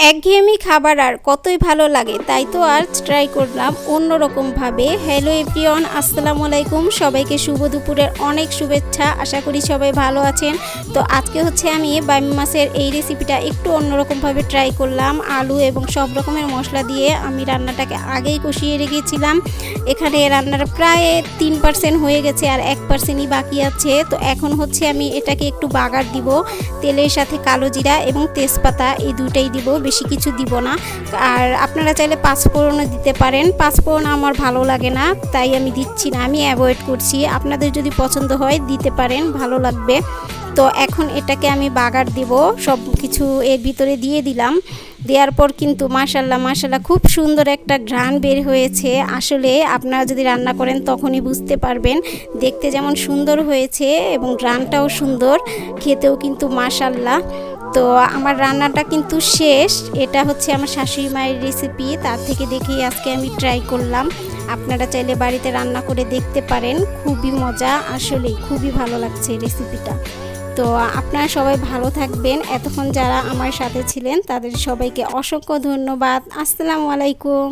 একঘেয়েমি খাবার আর কতই ভালো লাগে, তাই তো আজ ট্রাই করলাম অন্যরকমভাবে। হ্যালো এভরিওয়ান, আসসালামু আলাইকুম। সবাইকে শুভ দুপুরের অনেক শুভেচ্ছা। আশা করি সবাই ভালো আছেন। তো আজকে হচ্ছে আমি বাইম মাছের এই রেসিপিটা একটু অন্যরকমভাবে ট্রাই করলাম। আলু এবং সব রকমের মশলা দিয়ে আমি রান্নাটাকে আগেই কষিয়ে রেখেছিলাম। এখানে রান্নাটা প্রায় 3% হয়ে গেছে, আর 1%ই বাকি আছে। তো এখন হচ্ছে আমি এটাকে একটু বাগার দিব। তেলের সাথে কালো জিরা এবং তেজপাতা, এই দুইটাই দিব, বেশি কিছু দিব না। আর আপনারা চাইলে পাঁচফোড়নও দিতে পারেন। পাঁচফোড়ন আমার ভালো লাগে না, তাই আমি দিচ্ছি না, আমি অ্যাভয়েড করছি। আপনাদের যদি পছন্দ হয় দিতে পারেন, ভালো লাগবে। তো এখন এটাকে আমি বাগার দিব, সব কিছু এর ভিতরে দিয়ে দিলাম। দেওয়ার পর কিন্তু মাশাল্লাহ খুব সুন্দর একটা ঘ্রাণ বের হয়েছে। আসলে আপনারা যদি রান্না করেন তখনই বুঝতে পারবেন, দেখতে যেমন সুন্দর হয়েছে এবং ঘ্রাণটাও সুন্দর, খেতেও কিন্তু মাশাল্লাহ। তো আমার রান্নাটা কিন্তু শেষ। এটা হচ্ছে আমার শাশুড়ি মায়ের রেসিপি, তার থেকে দেখেই আজকে আমি ট্রাই করলাম। আপনারা চাইলে বাড়িতে রান্না করে দেখতে পারেন, খুবই মজা, আসলেই খুবই ভালো লাগছে রেসিপিটা। তো আপনারা সবাই ভালো থাকবেন। এতক্ষণ যারা আমার সাথে ছিলেন তাদের সবাইকে অসংখ্য ধন্যবাদ। আসসালামু আলাইকুম।